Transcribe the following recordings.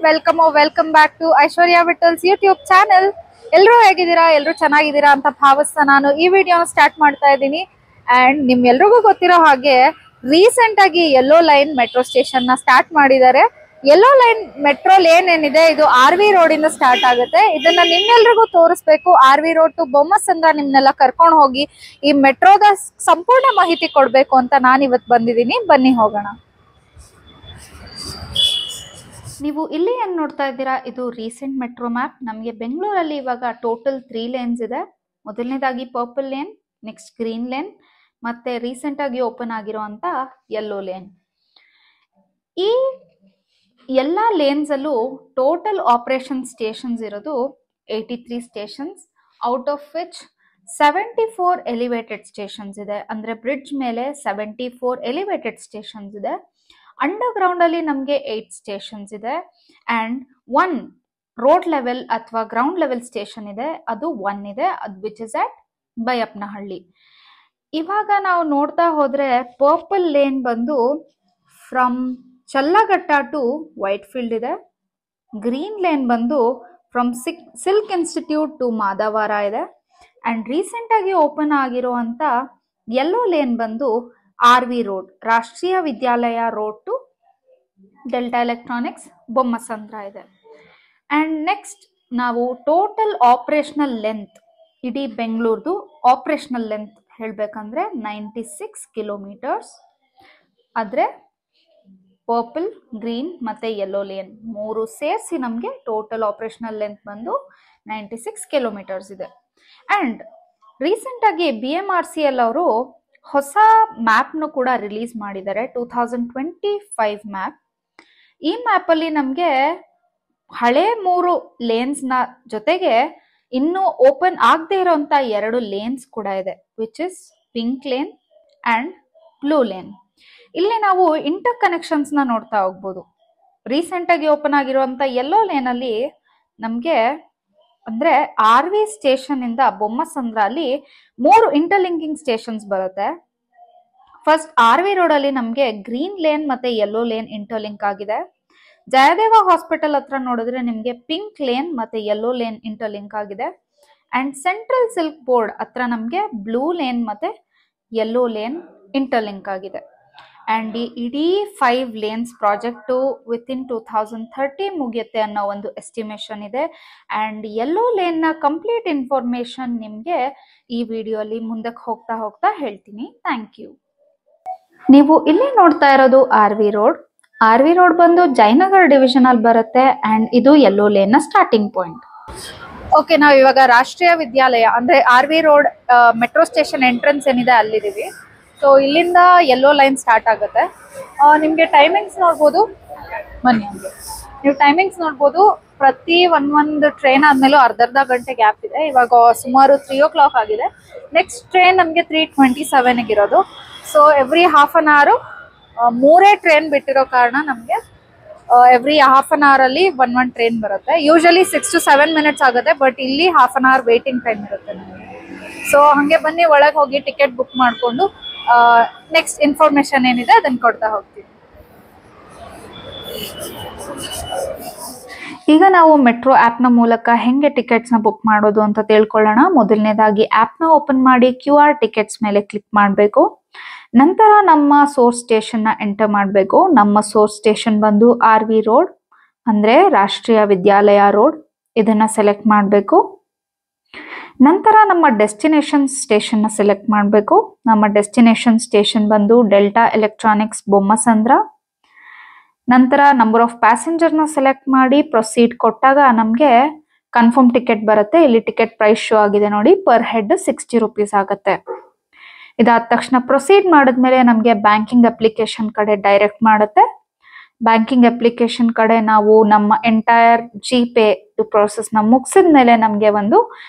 Welcome back to Aishwarya Vittal's YouTube channel. ಎಲ್ಲರೂ ಹೇಗಿದ್ದೀರಾ? ಎಲ್ಲರೂ ಚೆನ್ನಾಗಿದ್ದೀರಾ ಅಂತ ಭಾವಿಸ್ತಾ ನಾನು ಈ ವಿಡಿಯೋನ ಸ್ಟಾರ್ಟ್ ಮಾಡ್ತಾ ಇದ್ದೀನಿ. ಅಂಡ್ ನಿಮ್ಗೆಲ್ರಿಗೂ ಗೊತ್ತಿರೋ ಹಾಗೆ ರೀಸೆಂಟ್ ಆಗಿ ಯೆಲ್ಲೋ ಲೈನ್ ಮೆಟ್ರೋ ಸ್ಟೇಷನ್ ನ ಸ್ಟಾರ್ಟ್ ಮಾಡಿದ್ದಾರೆ. ಯೆಲ್ಲೋ ಲೈನ್ ಮೆಟ್ರೋ ಲೇನ್ ಏನಿದೆ ಇದು RV ರೋಡ್ ಇಂದ ಸ್ಟಾರ್ಟ್ ಆಗುತ್ತೆ. ಇದನ್ನ ನಿಮ್ಮೆಲ್ರಿಗೂ ತೋರಿಸ್ಬೇಕು. RV ರೋಡ್ ಟು ಬೊಮ್ಮಸಂದ್ರ ನಿಮ್ನೆಲ್ಲ ಕರ್ಕೊಂಡು ಹೋಗಿ ಈ ಮೆಟ್ರೋದ ಸಂಪೂರ್ಣ ಮಾಹಿತಿ ಕೊಡ್ಬೇಕು ಅಂತ ನಾನು ಇವತ್ತು ಬಂದಿದ್ದೀನಿ. ಬನ್ನಿ ಹೋಗೋಣ. ನೀವು ಇಲ್ಲಿ ಏನು ನೋಡ್ತಾ ಇದ್ದೀರಾ, ಇದು ರೀಸೆಂಟ್ ಮೆಟ್ರೋ ಮ್ಯಾಪ್. ನಮಗೆ ಬೆಂಗಳೂರಲ್ಲಿ ಇವಾಗ ಟೋಟಲ್ 3 ಲೇನ್ಸ್ ಇದೆ. ಮೊದಲನೇದಾಗಿ purple lane, next green lane, ಮತ್ತೆ ರೀಸೆಂಟ್ ಆಗಿ ಓಪನ್ ಆಗಿರುವಂತ ಯೆಲ್ಲೋ ಲೇನ್. ಈ ಎಲ್ಲ ಲೇನ್ಸ್ ಅಲ್ಲೂ ಟೋಟಲ್ ಆಪರೇಷನ್ ಸ್ಟೇಷನ್ಸ್ ಇರೋದು 83 stations, out of which 74 elevated stations ಇದೆ. ಅಂದ್ರೆ ಬ್ರಿಡ್ಜ್ ಮೇಲೆ 74 ಎಲಿವೇಟೆಡ್ ಸ್ಟೇಷನ್ಸ್ ಇದೆ. ಅಂಡರ್ ಗ್ರೌಂಡ್ ಅಲ್ಲಿ ನಮಗೆ 8 ಸ್ಟೇಷನ್ಸ್ ಇದೆ. ಅಂಡ್ 1 ರೋಡ್ ಲೆವೆಲ್ ಅಥವಾ ಗ್ರೌಂಡ್ ಲೆವೆಲ್ ಸ್ಟೇಷನ್ ಇದೆ, ಅದು 1 ಇದೆ, ಅದು ವಿಚ್ ಇಸ್ ಅಟ್ ಬೈಯಪ್ಪನಹಳ್ಳಿ. ಇವಾಗ ನಾವು ನೋಡ್ತಾ ಹೋದ್ರೆ ಪರ್ಪಲ್ ಲೇನ್ ಬಂದು from Challaghatta to Whitefield ಇದೆ. ಗ್ರೀನ್ ಲೇನ್ ಬಂದು from Silk Institute to Madavara ಇದೆ. ಅಂಡ್ ರೀಸೆಂಟ್ ಆಗಿ ಓಪನ್ ಆಗಿರುವಂತ ಯೆಲ್ಲೋ ಲೇನ್ ಬಂದು RV road, Rashtreeya Vidyalaya road to Delta Electronics Bommasandra ಇದೆ. ಅಂಡ್ ನೆಕ್ಸ್ಟ್ ನಾವು ಟೋಟಲ್ ಆಪರೇಷನಲ್ ಲೆಂತ್, ಇಡೀ ಬೆಂಗಳೂರ್ದು ಆಪರೇಷನಲ್ ಲೆಂತ್ ಹೇಳ್ಬೇಕಂದ್ರೆ 96 ಕಿಲೋಮೀಟರ್ಸ್. ಆದ್ರೆ ಪರ್ಪಲ್, ಗ್ರೀನ್ ಮತ್ತೆ ಯೆಲ್ಲೋ ಲೇನ್ 3 ಸೇರಿಸಿ ನಮಗೆ ಟೋಟಲ್ ಆಪರೇಷನಲ್ ಲೆಂತ್ ಬಂದು 96 ಕಿಲೋಮೀಟರ್ಸ್ ಇದೆ. ಅಂಡ್ ರೀಸೆಂಟ್ ಆಗಿ BMRCL ಅವರು ಹೊಸ ಮ್ಯಾಪ್ ನು ಕೂಡ ರಿಲೀಸ್ ಮಾಡಿದ್ದಾರೆ, 2025 ಮ್ಯಾಪ್. ಈ ಮ್ಯಾಪ್ ಅಲ್ಲಿ ನಮ್ಗೆ ಹಳೆ 3 ಲೇನ್ಸ್ ನ ಜೊತೆಗೆ ಇನ್ನು ಓಪನ್ ಆಗದೆ ಇರೋಂತ 2 ಲೇನ್ಸ್ ಕೂಡ ಇದೆ, which is pink lane and blue lane. ಇಲ್ಲಿ ನಾವು ಇಂಟರ್ ಕನೆಕ್ಷನ್ಸ್ ನ ನೋಡ್ತಾ ಹೋಗ್ಬೋದು. ರೀಸೆಂಟ್ ಆಗಿ ಓಪನ್ ಆಗಿರುವಂತ ಯೆಲ್ಲೋ ಲೇನ್ ಅಲ್ಲಿ ನಮ್ಗೆ ಅಂದ್ರೆ RV ಸ್ಟೇಷನ್ ಇಂದ ಬೊಮ್ಮಸಂದ್ರ ಅಲ್ಲಿ 3 ಇಂಟರ್ಲಿಂಕಿಂಗ್ ಸ್ಟೇಷನ್ಸ್ ಬರುತ್ತೆ. ಫಸ್ಟ್ RV ರೋಡ್ ಅಲ್ಲಿ ನಮ್ಗೆ ಗ್ರೀನ್ ಲೇನ್ ಮತ್ತೆ ಯೆಲ್ಲೋ ಲೇನ್ ಇಂಟರ್ಲಿಂಕ್ ಆಗಿದೆ. ಜಯದೇವ ಹಾಸ್ಪಿಟಲ್ ಹತ್ರ ನೋಡಿದ್ರೆ ನಿಮ್ಗೆ ಪಿಂಕ್ ಲೇನ್ ಮತ್ತೆ ಯೆಲ್ಲೋ ಲೇನ್ ಇಂಟರ್ಲಿಂಕ್ ಆಗಿದೆ. ಅಂಡ್ ಸೆಂಟ್ರಲ್ ಸಿಲ್ಕ್ ಬೋರ್ಡ್ ಹತ್ರ ನಮ್ಗೆ ಬ್ಲೂ ಲೇನ್ ಮತ್ತೆ ಯೆಲ್ಲೋ ಲೇನ್ ಇಂಟರ್ಲಿಂಕ್ ಆಗಿದೆ. ಅಂಡ್ ಈ ಇಡೀ 5 ಲೇನ್ಸ್ ಪ್ರಾಜೆಕ್ಟ್ ವಿತಿನ್ 2030 ಮುಗಿಯುತ್ತೆ ಅನ್ನೋ ಒಂದು ಎಸ್ಟಿಮೇಷನ್ ಇದೆ. ಅಂಡ್ ಯೆಲ್ಲೋ ಲೇನ್ ನ ಕಂಪ್ಲೀಟ್ ಇನ್ಫಾರ್ಮೇಶನ್ ನಿಮ್ಗೆ ಈ ವಿಡಿಯೋ ಅಲ್ಲಿ ಮುಂದಕ್ಕೆ ಹೋಗ್ತಾ ಹೋಗ್ತಾ ಹೇಳ್ತೀನಿ. Thank you. ನೀವು ಇಲ್ಲಿ ನೋಡ್ತಾ ಇರೋದು RV ರೋಡ್. RV ರೋಡ್ ಬಂದು ಜಯನಗರ್ ಡಿವಿಷನ್ ಅಲ್ಲಿ ಬರುತ್ತೆ. ಅಂಡ್ ಇದು ಯೆಲ್ಲೋ ಲೇನ್ ನ ಸ್ಟಾರ್ಟಿಂಗ್ ಪಾಯಿಂಟ್. ಓಕೆ, ನಾವು ಇವಾಗ ರಾಷ್ಟ್ರೀಯ ವಿದ್ಯಾಲಯ ಅಂದ್ರೆ RV road metro station entrance ಏನಿದೆ ಅಲ್ಲಿದ್ದೀವಿ. ಸೊ ಇಲ್ಲಿಂದ ಯೆಲ್ಲೋ ಲೈನ್ ಸ್ಟಾರ್ಟ್ ಆಗುತ್ತೆ. ನಿಮಗೆ ಟೈಮಿಂಗ್ಸ್ ನೋಡ್ಬೋದು. ಬನ್ನಿ, ನೀವು ಟೈಮಿಂಗ್ಸ್ ನೋಡ್ಬೋದು. ಪ್ರತಿ ಒಂದು ಟ್ರೈನ್ ಆದ್ಮೇಲೂ ಅರ್ಧ ಗಂಟೆ ಗ್ಯಾಪ್ ಇದೆ. ಇವಾಗ ಸುಮಾರು 3 o'clock ಆಗಿದೆ. ನೆಕ್ಸ್ಟ್ ಟ್ರೈನ್ ನಮಗೆ 3:27 ಇರೋದು. So every half an hour 3 train ಬಿಟ್ಟಿರೋ ಕಾರಣ ನಮಗೆ ಎವ್ರಿ ಹಾಫ್ ಅನ್ ಅವರ್ ಅಲ್ಲಿ ಒನ್ ಟ್ರೈನ್ ಬರುತ್ತೆ. ಯೂಶಲಿ 6 to 7 minutes ಆಗುತ್ತೆ, ಬಟ್ ಇಲ್ಲಿ half an hour waiting time ಇರುತ್ತೆ ನಮಗೆ. ಸೊ ಹಂಗೆ ಬನ್ನಿ, ಒಳಗೆ ಹೋಗಿ ಟಿಕೆಟ್ ಬುಕ್ ಮಾಡಿಕೊಂಡು ನೆಕ್ಸ್ಟ್ ಇನ್ಫಾರ್ಮೇಶನ್ ಏನಿದೆ ಅದನ್ನ ಕೊಡ್ತಾ ಹೋಗ್ತೀವಿ. ಈಗ ನಾವು ಮೆಟ್ರೋ ಆ್ಯಪ್ ನ ಮೂಲಕ ಹೆಂಗೆ ಟಿಕೆಟ್ಸ್ ನ ಬುಕ್ ಮಾಡೋದು ಅಂತ ತಿಳ್ಕೊಳ್ಳೋಣ. ಮೊದಲನೇದಾಗಿ ಆ್ಯಪ್ ನ ಓಪನ್ ಮಾಡಿ QR ಟಿಕೆಟ್ಸ್ ಮೇಲೆ ಕ್ಲಿಕ್ ಮಾಡಬೇಕು. ನಂತರ ನಮ್ಮ ಸೋರ್ಸ್ ಸ್ಟೇಷನ್ ನ ಎಂಟರ್ ಮಾಡಬೇಕು. ನಮ್ಮ ಸೋರ್ಸ್ ಸ್ಟೇಷನ್ ಬಂದು RV ರೋಡ್ ಅಂದ್ರೆ ರಾಷ್ಟ್ರೀಯ ವಿದ್ಯಾಲಯ ರೋಡ್, ಇದನ್ನ ಸೆಲೆಕ್ಟ್ ಮಾಡಬೇಕು. ನಂತರ ನಮ್ಮ ಡೆಸ್ಟಿನೇಷನ್ ಸ್ಟೇಷನ್ ನ ಸೆಲೆಕ್ಟ್ ಮಾಡಬೇಕು. ನಮ್ಮ ಡೆಸ್ಟಿನೇಷನ್ ಸ್ಟೇಷನ್ ಬಂದು ಡೆಲ್ಟಾ ಎಲೆಕ್ಟ್ರಾನಿಕ್ಸ್ ಬೊಮ್ಮಸಂದ್ರ. ನಂತರ ನಂಬರ್ ಆಫ್ ಪ್ಯಾಸೆಂಜರ್ ನ ಸೆಲೆಕ್ಟ್ ಮಾಡಿ ಪ್ರೊಸೀಡ್ ಕೊಟ್ಟಾಗ ನಮಗೆ ಕನ್ಫರ್ಮ್ ಟಿಕೆಟ್ ಬರುತ್ತೆ. ಇಲ್ಲಿ ಟಿಕೆಟ್ ಪ್ರೈಸ್ ಶೋ ಆಗಿದೆ ನೋಡಿ, ಪರ್ ಹೆಡ್ 60 rupees ಆಗುತ್ತೆ. ಇದಾದ ತಕ್ಷಣ ಪ್ರೊಸೀಡ್ ಮಾಡಿದ್ಮೇಲೆ ನಮಗೆ ಬ್ಯಾಂಕಿಂಗ್ ಅಪ್ಲಿಕೇಶನ್ ಕಡೆ ಡೈರೆಕ್ಟ್ ಮಾಡುತ್ತೆ. ಬ್ಯಾಂಕಿಂಗ್ ಅಪ್ಲಿಕೇಶನ್ ಕಡೆ ನಾವು ನಮ್ಮ ಎಂಟೈರ್ GPay ಪ್ರೋಸೆಸ್ ನ ಮುಗಿಸಿದ ಮೇಲೆ ನಮಗೆ ಒಂದು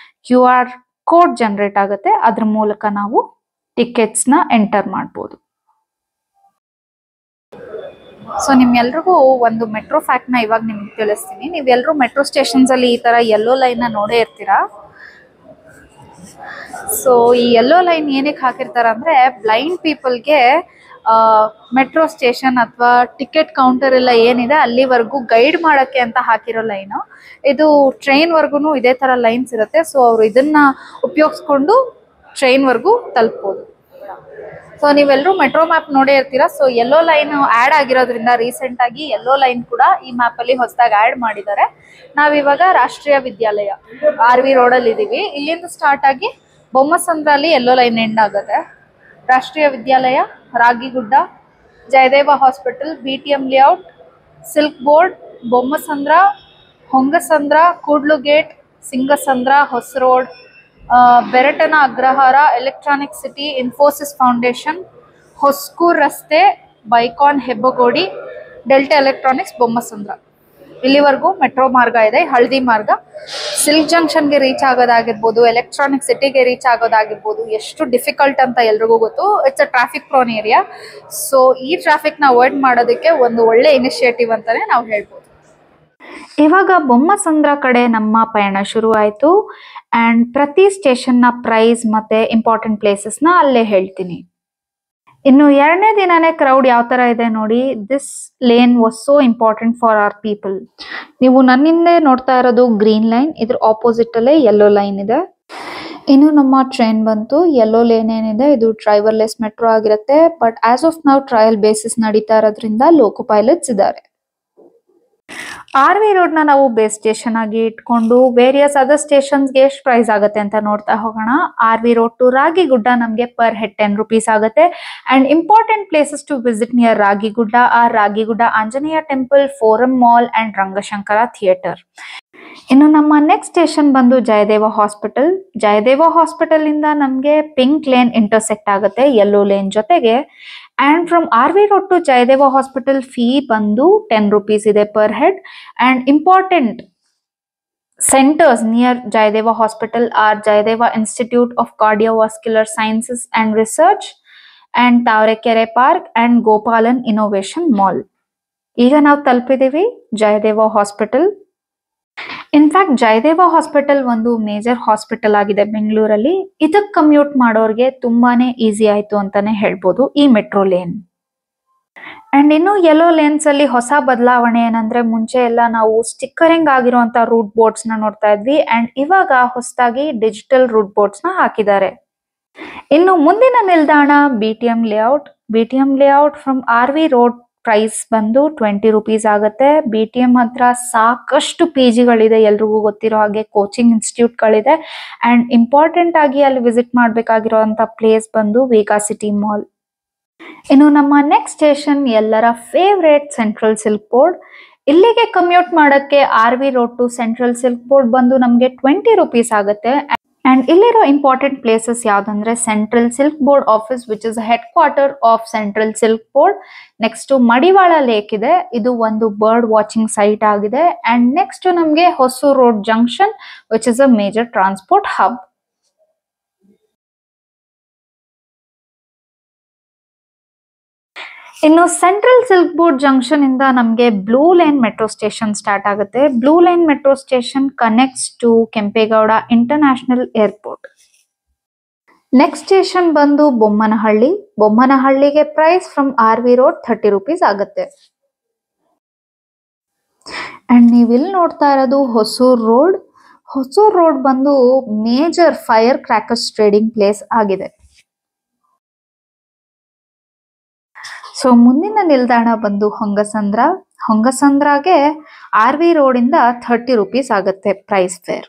QR ಕೋಡ್ ಜನರೇಟ್ ಆಗುತ್ತೆ. ಅದ್ರ ಮೂಲಕ ನಾವು ಟಿಕೆಟ್ಸ್ ನ ಎಂಟರ್ ಮಾಡಬಹುದು. ಸೊ ನಿಮ್ಗೆಲ್ರಿಗೂ ಒಂದು ಮೆಟ್ರೋ ಫ್ಯಾಕ್ಟ್ ನ ಇವಾಗ ನಿಮ್ಗೆ ತಿಳಿಸ್ತೀನಿ. ನೀವೆಲ್ಲರೂ ಮೆಟ್ರೋ ಸ್ಟೇಷನ್ಸ್ ಅಲ್ಲಿ ಈ ತರ ಯೆಲ್ಲೋ ಲೈನ್ ನ ನೋಡೇ ಇರ್ತೀರಾ. ಸೊ ಈ ಯೆಲ್ಲೋ ಲೈನ್ ಏನಕ್ಕೆ ಹಾಕಿರ್ತಾರ ಅಂದ್ರೆ ಬ್ಲೈಂಡ್ ಪೀಪಲ್ಗೆ ಮೆಟ್ರೋ ಸ್ಟೇಷನ್ ಅಥವಾ ಟಿಕೆಟ್ ಕೌಂಟರ್ ಎಲ್ಲ ಏನಿದೆ ಅಲ್ಲಿವರೆಗೂ ಗೈಡ್ ಮಾಡೋಕ್ಕೆ ಅಂತ ಹಾಕಿರೋ ಲೈನು. ಇದು ಟ್ರೈನ್ವರೆಗೂ ಇದೇ ಥರ ಲೈನ್ಸ್ ಇರುತ್ತೆ. ಸೊ ಅವರು ಇದನ್ನ ಉಪಯೋಗಿಸ್ಕೊಂಡು ಟ್ರೈನ್ವರೆಗೂ ತಲುಪ್ಬೋದು. ಸೊ ನೀವೆಲ್ಲರೂ ಮೆಟ್ರೋ ಮ್ಯಾಪ್ ನೋಡೇ ಇರ್ತೀರಾ. ಸೊ ಯೆಲ್ಲೋ ಲೈನ್ ಆ್ಯಡ್ ಆಗಿರೋದ್ರಿಂದ ರೀಸೆಂಟಾಗಿ ಯೆಲ್ಲೋ ಲೈನ್ ಕೂಡ ಈ ಮ್ಯಾಪಲ್ಲಿ ಹೊಸದಾಗಿ ಆ್ಯಡ್ ಮಾಡಿದ್ದಾರೆ. ನಾವಿವಾಗ ರಾಷ್ಟ್ರೀಯ ವಿದ್ಯಾಲಯ RV ರೋಡಲ್ಲಿ ಇದ್ದೀವಿ. ಇಲ್ಲಿಂದ ಸ್ಟಾರ್ಟ್ ಆಗಿ ಬೊಮ್ಮಸಂದ್ರ ಅಲ್ಲಿ ಯೆಲ್ಲೋ ಲೈನ್ ಎಂಡ್ ಆಗುತ್ತೆ. Rashtreeya Vidyalaya, Ragigudda, Jayadeva hospital, BTM layout, Silk Board, Bommasandra, Hongasandra, Kudlu Gate, Singasandra, Hosa road, Beratena Agrahara, Electronic City, Infosys Foundation, Hoskur ರಸ್ತೆ, ಬೈಕಾನ್ ಹೆಬ್ಬಗೋಡಿ, ಡೆಲ್ಟಾ ಎಲೆಕ್ಟ್ರಾನಿಕ್ಸ್, ಬೊಮ್ಮಸಂದ್ರ. ಇಲ್ಲಿವರೆಗೂ ಮೆಟ್ರೋ ಮಾರ್ಗ ಇದೆ. ಹಳದಿ ಮಾರ್ಗ ಸಿಲ್ಕ್ ಜಂಕ್ಷನ್ಗೆ ರೀಚ್ ಆಗೋದಾಗಿರ್ಬೋದು, ಎಲೆಕ್ಟ್ರಾನಿಕ್ ಸಿಟಿಗೆ ರೀಚ್ ಆಗೋದಾಗಿರ್ಬೋದು, ಎಷ್ಟು ಡಿಫಿಕಲ್ಟ್ ಅಂತ ಎಲ್ರಿಗೂ ಗೊತ್ತು. It's a traffic prone area. So ಈ ಟ್ರಾಫಿಕ್ನ ಅವಾಯ್ಡ್ ಮಾಡೋದಕ್ಕೆ ಒಂದು ಒಳ್ಳೆ ಇನಿಷಿಯೇಟಿವ್ ಅಂತಾನೆ ನಾವು ಹೇಳ್ಬೋದು. ಇವಾಗ ಬೊಮ್ಮಸಂದ್ರ ಕಡೆ ನಮ್ಮ ಪಯಣ ಶುರು ಆಯಿತು. ಆ್ಯಂಡ್ ಪ್ರತಿ ಸ್ಟೇಷನ್ನ ಪ್ರೈಸ್ ಮತ್ತು ಇಂಪಾರ್ಟೆಂಟ್ ಪ್ಲೇಸಸ್ನ ಅಲ್ಲೇ ಹೇಳ್ತೀನಿ. ಇನ್ನು ಎರಡನೇ ದಿನನೇ ಕ್ರೌಡ್ ಯಾವ ಥರ ಇದೆ ನೋಡಿ. This lane was so important for our people. ನೀವು ನನ್ನಿಂದೆ ನೋಡ್ತಾ ಇರೋದು ಗ್ರೀನ್ ಲೈನ್, ಇದ್ರ ಆಪೋಸಿಟಲ್ಲೇ ಯೆಲ್ಲೋ ಲೈನ್ ಇದೆ. ಇನ್ನು ನಮ್ಮ ಟ್ರೈನ್ ಬಂತು. ಯೆಲ್ಲೋ ಲೇನ್ ಏನಿದೆ ಇದು ಡ್ರೈವರ್ಲೆಸ್ ಮೆಟ್ರೋ ಆಗಿರುತ್ತೆ. ಬಟ್ ಆಸ್ ಆಫ್ ನಾವು ಟ್ರಯಲ್ ಬೇಸಿಸ್ ನಡೀತಾ ಇರೋದ್ರಿಂದ ಲೋಕೋ ಪೈಲಟ್ಸ್ ಇದ್ದಾರೆ. RV ರೋಡ್ನ ನಾವು ಬೇಸ್ ಸ್ಟೇಷನ್ ಆಗಿ ಇಟ್ಕೊಂಡು ವೇರಿಯಸ್ ಅದರ್ ಸ್ಟೇಷನ್ಸ್ಗೆ ಎಷ್ಟು ಪ್ರೈಸ್ ಆಗುತ್ತೆ ಅಂತ ನೋಡ್ತಾ ಹೋಗೋಣ. RV ರೋಡ್ ಟು ರಾಗಿಗುಡ್ಡ ನಮಗೆ ಪರ್ ಹೆಡ್ 10 rupees ಆಗುತ್ತೆ. And important places to visit near Ragigudda are Ragigudda Anjaneya temple, Forum Mall and Rangashankara theatre. ಇನ್ನು ನಮ್ಮ ನೆಕ್ಸ್ಟ್ ಸ್ಟೇಷನ್ ಬಂದು ಜಯದೇವ ಹಾಸ್ಪಿಟಲ್. ಜಯದೇವ ಹಾಸ್ಪಿಟಲ್ ಇಂದ ನಮಗೆ ಪಿಂಕ್ ಲೇನ್ ಇಂಟರ್ಸೆಕ್ಟ್ ಆಗುತ್ತೆ ಯೆಲ್ಲೋ ಲೇನ್ ಜೊತೆಗೆ. And from RV road to Jayadeva hospital fee ಬಂದು 10 rupees ಇದೆ per head. And important centres near Jayadeva hospital are Jayadeva Institute of Cardiovascular Sciences and Research and Tavarekere Park and Gopalan Innovation Mall. ಈಗ ನಾವು ತಲುಪಿದ್ದೀವಿ Jayadeva hospital. In fact Jayadeva hospital ಒಂದು major hospital ಆಗಿದೆ ಬೆಂಗಳೂರಲ್ಲಿ. ಇದಕ್ಕೆ commute ಮಾಡೋರಿಗೆ ತುಂಬಾನೇ ಈಸಿ ಆಯ್ತು ಅಂತಾನೆ ಹೇಳ್ಬೋದು ಈ ಮೆಟ್ರೋ ಲೇನ್. ಅಂಡ್ ಇನ್ನು ಯೆಲ್ಲೋ ಲೇನ್ಸ್ ಅಲ್ಲಿ ಹೊಸ ಬದಲಾವಣೆ ಏನಂದ್ರೆ ಮುಂಚೆ ಎಲ್ಲ ನಾವು ಸ್ಟಿಕ್ಕರಿಂಗ್ ಆಗಿರುವಂತ ರೂಟ್ ಬೋರ್ಡ್ಸ್ ನ ನೋಡ್ತಾ ಇದ್ವಿ. ಅಂಡ್ ಇವಾಗ ಹೊಸದಾಗಿ ಡಿಜಿಟಲ್ ರೂಟ್ ಬೋರ್ಡ್ಸ್ ನ ಹಾಕಿದ್ದಾರೆ. ಇನ್ನು ಮುಂದಿನ ನಿಲ್ದಾಣ BTM layout. BTM layout from RV road price ಬಂದು 20 rupees ಆಗುತ್ತೆ. BTM ಹತ್ರ ಸಾಕಷ್ಟು PGಗಳಿದೆ, ಎಲ್ರಿಗೂ ಗೊತ್ತಿರೋ ಹಾಗೆ ಕೋಚಿಂಗ್ ಇನ್ಸ್ಟಿಟ್ಯೂಟ್ಗಳಿದೆ. ಆ್ಯಂಡ್ ಇಂಪಾರ್ಟೆಂಟ್ ಆಗಿ ಅಲ್ಲಿ ವಿಸಿಟ್ ಮಾಡಬೇಕಾಗಿರೋಂಥ ಪ್ಲೇಸ್ ಬಂದು ವೇಗಾ ಸಿಟಿ ಮಾಲ್. ಇನ್ನು ನಮ್ಮ ನೆಕ್ಸ್ಟ್ ಸ್ಟೇಷನ್ ಎಲ್ಲರ ಫೇವ್ರೇಟ್ ಸೆಂಟ್ರಲ್ ಸಿಲ್ಕ್ ಬೋರ್ಡ್. ಇಲ್ಲಿಗೆ ಕಮ್ಯೂಟ್ ಮಾಡೋಕ್ಕೆ RV road to Central Silk Board ಬಂದು ನಮಗೆ 20 rupees ಆಗುತ್ತೆ. ಆ್ಯಂಡ್ ಇಲ್ಲಿರೋ ಇಂಪಾರ್ಟೆಂಟ್ ಪ್ಲೇಸಸ್ ಯಾವುದಂದ್ರೆ Central Silk Board office which is head quarter of Central Silk Board. Next Madiwala lake ಇದೆ, ಇದು ಒಂದು ಬರ್ಡ್ ವಾಚಿಂಗ್ ಸೈಟ್ ಆಗಿದೆ. ಆ್ಯಂಡ್ ನೆಕ್ಸ್ಟ್ ನಮಗೆ Hosur road junction which is a major transport hub. ಇನ್ನು Central Silk Board junction ಇಂದ ನಮಗೆ blue line metro station start ಆಗುತ್ತೆ. Blue line metro station connects to Kempegowda International Airport. Next station ಬಂದು ಬೊಮ್ಮನಹಳ್ಳಿ. ಬೊಮ್ಮನಹಳ್ಳಿಗೆ price from RV road 30 rupees ಆಗುತ್ತೆ. And ನೀವು ಇಲ್ಲಿ ನೋಡ್ತಾ ಇರೋದು ಹೊಸೂರು ರೋಡ್. ಹೊಸೂರು ರೋಡ್ ಬಂದು major fire crackers trading place ಆಗಿದೆ. ಸೊ ಮುಂದಿನ ನಿಲ್ದಾಣ ಬಂದು ಹೊಂಗಸಂದ್ರ. ಹೊಂಗಸಂದ್ರಾಗೆ RV ರೋಡ್ ಇಂದ 30 rupees ಆಗುತ್ತೆ ಪ್ರೈಸ್ ಫೇರ್.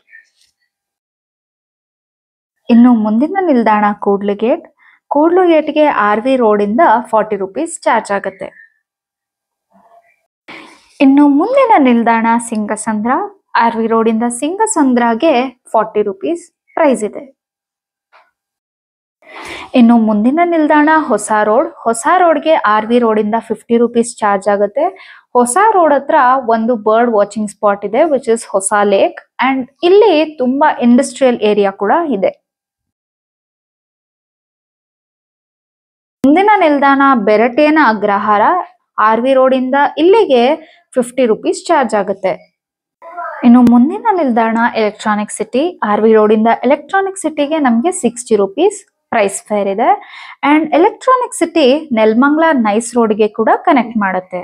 ಇನ್ನು ಮುಂದಿನ ನಿಲ್ದಾಣ ಕೂಡ್ಲುಗೇಟ್. ಕೂಡ್ಲುಗೇಟ್ಗೆ RV ರೋಡ್ ಇಂದ 40 rupees ಚಾರ್ಜ್ ಆಗುತ್ತೆ. ಇನ್ನು ಮುಂದಿನ ನಿಲ್ದಾಣ ಸಿಂಗಸಂದ್ರ. RV ರೋಡ್ ಇಂದ ಸಿಂಗಸಂದ್ರಾಗೆ 40 rupees ಪ್ರೈಸ್ ಇದೆ. ಇನ್ನು ಮುಂದಿನ ನಿಲ್ದಾಣ ಹೊಸ ರೋಡ್. ಹೊಸ ರೋಡ್ಗೆ RV ರೋಡ್ ಇಂದ 50 rupees ಚಾರ್ಜ್ ಆಗುತ್ತೆ. ಹೊಸ ರೋಡ್ ಹತ್ರ ಒಂದು ಬರ್ಡ್ ವಾಚಿಂಗ್ ಸ್ಪಾಟ್ ಇದೆ ವಿಚ್ ಇಸ್ ಹೊಸ ಲೇಕ್. ಅಂಡ್ ಇಲ್ಲಿ ತುಂಬಾ ಇಂಡಸ್ಟ್ರಿಯಲ್ ಏರಿಯಾ ಕೂಡ ಇದೆ. ಮುಂದಿನ ನಿಲ್ದಾಣ ಬೆರಟೇನ ಅಗ್ರಹಾರ. RV ರೋಡ್ ಇಂದ ಇಲ್ಲಿಗೆ 50 rupees ಚಾರ್ಜ್ ಆಗುತ್ತೆ. ಇನ್ನು ಮುಂದಿನ ನಿಲ್ದಾಣ ಎಲೆಕ್ಟ್ರಾನಿಕ್ ಸಿಟಿ. RV ರೋಡ್ ಇಂದ ಎಲೆಕ್ಟ್ರಾನಿಕ್ ಸಿಟಿಗೆ ನಮಗೆ 60 rupees ಪ್ರೈಸ್ ಫೇರ್ ಇದೆ. And Electronic City Nelamangala NICE ರೋಡ್ಗೆ ಕೂಡ ಕನೆಕ್ಟ್ ಮಾಡುತ್ತೆ.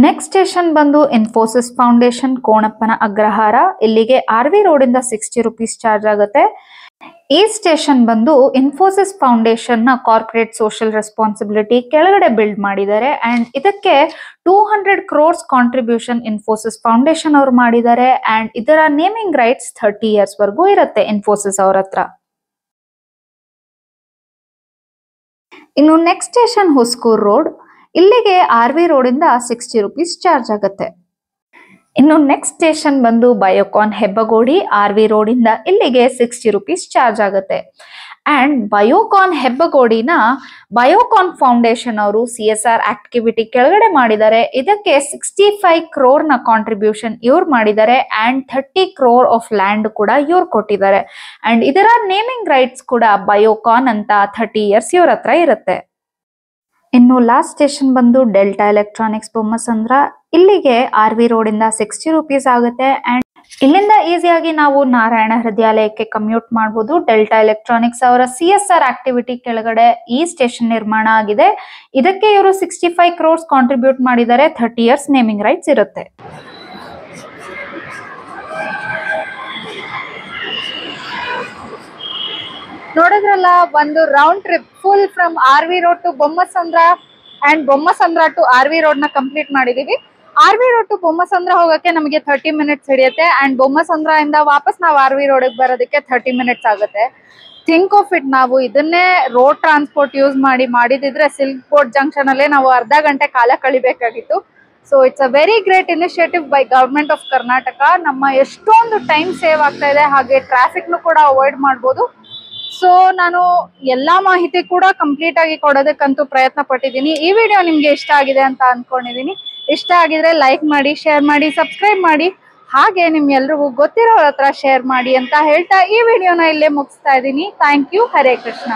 ನೆಕ್ಸ್ಟ್ ಸ್ಟೇಷನ್ ಬಂದು ಇನ್ಫೋಸಿಸ್ ಫೌಂಡೇಶನ್ ಕೋಣಪ್ಪನ ಅಗ್ರಹಾರ. ಇಲ್ಲಿಗೆ RV ರೋಡ್ ಇಂದ 60 ರೂಪೀಸ್ ಚಾರ್ಜ್ ಆಗುತ್ತೆ. ಈ ಸ್ಟೇಷನ್ ಬಂದು ಇನ್ಫೋಸಿಸ್ ಫೌಂಡೇಶನ್ ನ ಕಾರ್ಪೊರೇಟ್ ಸೋಷಿಯಲ್ ರೆಸ್ಪಾನ್ಸಿಬಿಲಿಟಿ ಕೆಳಗಡೆ ಬಿಲ್ಡ್ ಮಾಡಿದ್ದಾರೆ. ಅಂಡ್ ಇದಕ್ಕೆ 200 crores ಕಾಂಟ್ರಿಬ್ಯೂಷನ್ ಇನ್ಫೋಸಿಸ್ ಫೌಂಡೇಶನ್ ಅವ್ರು ಮಾಡಿದ್ದಾರೆ. ಅಂಡ್ ಇದರ ನೇಮಿಂಗ್ ರೈಟ್ಸ್ 30 years ವರೆಗೂ ಇರುತ್ತೆ ಇನ್ಫೋಸಿಸ್ ಅವ್ರ ಹತ್ರ. ಇನ್ನು ನೆಕ್ಸ್ಟ್ ಸ್ಟೇಷನ್ ಹುಸ್ಕೂರ್ ರೋಡ್. ಇಲ್ಲಿಗೆ RV ರೋಡ್ ಇಂದ 60 ರೂಪೀಸ್ ಚಾರ್ಜ್ ಆಗುತ್ತೆ. ಇನ್ನು ನೆಕ್ಸ್ಟ್ ಸ್ಟೇಷನ್ ಬಂದು ಬಯೋಕಾನ್ ಹೆಬ್ಬಗೋಡಿ. RV ರೋಡ್ ಇಂದ ಇಲ್ಲಿಗೆ 60 ರೂಪೀಸ್ ಚಾರ್ಜ್ ಆಗುತ್ತೆ. ಅಂಡ್ ಬಯೋಕಾನ್ ಹೆಬ್ಬಗೋಡಿನ ಬಯೋಕಾನ್ ಫೌಂಡೇಶನ್ ಅವರು CSR ಆಕ್ಟಿವಿಟಿ ಕೆಳಗಡೆ ಮಾಡಿದ್ದಾರೆ. ಇದಕ್ಕೆ 65 crore ನ ಕಾಂಟ್ರಿಬ್ಯೂಷನ್ ಇವ್ರು ಮಾಡಿದ್ದಾರೆ. ಅಂಡ್ 30 crore ಆಫ್ ಲ್ಯಾಂಡ್ ಕೂಡ ಇವ್ರು ಕೊಟ್ಟಿದ್ದಾರೆ. ಅಂಡ್ ಇದರ ನೇಮಿಂಗ್ ರೈಟ್ಸ್ ಕೂಡ ಬಯೋಕಾನ್ ಅಂತ 30 years ಇವ್ರ ಹತ್ರ ಇರುತ್ತೆ. ಇನ್ನು ಲಾಸ್ಟ್ ಸ್ಟೇಷನ್ ಬಂದು ಡೆಲ್ಟಾ ಎಲೆಕ್ಟ್ರಾನಿಕ್ಸ್ ಬೊಮ್ಮಸಂದ್ರ. ಇಲ್ಲಿಗೆ RV ರೋಡ್ ಇಂದ 60 ರೂಪೀಸ್ ಆಗುತ್ತೆ. ಅಂಡ್ ಇಲ್ಲಿಂದ ಈಸಿಯಾಗಿ ನಾವು ನಾರಾಯಣ ಹೃದಯಾಲಯಕ್ಕೆ ಕಮ್ಯೂಟ್ ಮಾಡಬಹುದು. ಡೆಲ್ಟಾ ಎಲೆಕ್ಟ್ರಾನಿಕ್ಸ್ ಅವರ CSR ಆಕ್ಟಿವಿಟಿ ಕೆಳಗಡೆ ಈ ಸ್ಟೇಷನ್ ನಿರ್ಮಾಣ ಆಗಿದೆ. ಇದಕ್ಕೆ ಇವರು 65 crores ಕಾಂಟ್ರಿಬ್ಯೂಟ್ ಮಾಡಿದ್ದಾರೆ. 30 years ನೇಮಿಂಗ್ ರೈಟ್ಸ್ ಇರುತ್ತೆ. ನೋಡಿದ್ರಲ್ಲ, ಒಂದು round trip full from RV road to Bommasandra and Bommasandra to RV road ನ ಕಂಪ್ಲೀಟ್ ಮಾಡಿದೀವಿ. RV ರೋಡ್ ಟು ಬೊಮ್ಮಸಂದ್ರ ಹೋಗಕ್ಕೆ ನಮಗೆ 30 minutes ಹಿಡಿಯುತ್ತೆ. ಅಂಡ್ ಬೊಮ್ಮಸಂದ್ರ ಇಂದ ವಾಪಸ್ ನಾವು RV ರೋಡ್ ಬರೋದಕ್ಕೆ 30 minutes ಆಗುತ್ತೆ. ಥಿಂಕ್ ಆಫ್ ಇಟ್, ನಾವು ಇದನ್ನೇ ರೋಡ್ ಟ್ರಾನ್ಸ್ಪೋರ್ಟ್ ಯೂಸ್ ಮಾಡಿದಿದ್ರೆ ಸಿಲ್ಕ್ ಬೋರ್ಡ್ ಜಂಕ್ಷನ್ ಅಲ್ಲೇ ನಾವು ಅರ್ಧ ಗಂಟೆ ಕಾಲ ಕಳಿಬೇಕಾಗಿತ್ತು. So it's a very great initiative by government of Karnataka. ನಮ್ಮ ಎಷ್ಟೊಂದು ಟೈಮ್ ಸೇವ್ ಆಗ್ತಾ ಇದೆ, ಹಾಗೆ ಟ್ರಾಫಿಕ್ ನು ಕೂಡ ಅವಾಯ್ಡ್ ಮಾಡ್ಬೋದು. ಸೊ ನಾನು ಎಲ್ಲಾ ಮಾಹಿತಿ ಕೂಡ ಕಂಪ್ಲೀಟ್ ಆಗಿ ಕೊಡೋದಕ್ಕಂತೂ ಪ್ರಯತ್ನ ಪಟ್ಟಿದ್ದೀನಿ. ಈ ವಿಡಿಯೋ ನಿಮ್ಗೆ ಇಷ್ಟ ಆಗಿದೆ ಅಂತ ಅನ್ಕೊಂಡಿದೀನಿ. ಇಷ್ಟ ಆಗಿದ್ರೆ ಲೈಕ್ ಮಾಡಿ, ಶೇರ್ ಮಾಡಿ, ಸಬ್ಸ್ಕ್ರೈಬ್ ಮಾಡಿ, ಹಾಗೆ ನಿಮ್ಗೆಲ್ರಿಗೂ ಗೊತ್ತಿರೋರ ಹತ್ರ ಶೇರ್ ಮಾಡಿ ಅಂತ ಹೇಳ್ತಾ ಈ ವಿಡಿಯೋನ ಇಲ್ಲೇ ಮುಗಿಸ್ತಾ ಇದ್ದೀನಿ. Thank you. ಹರೇ ಕೃಷ್ಣ.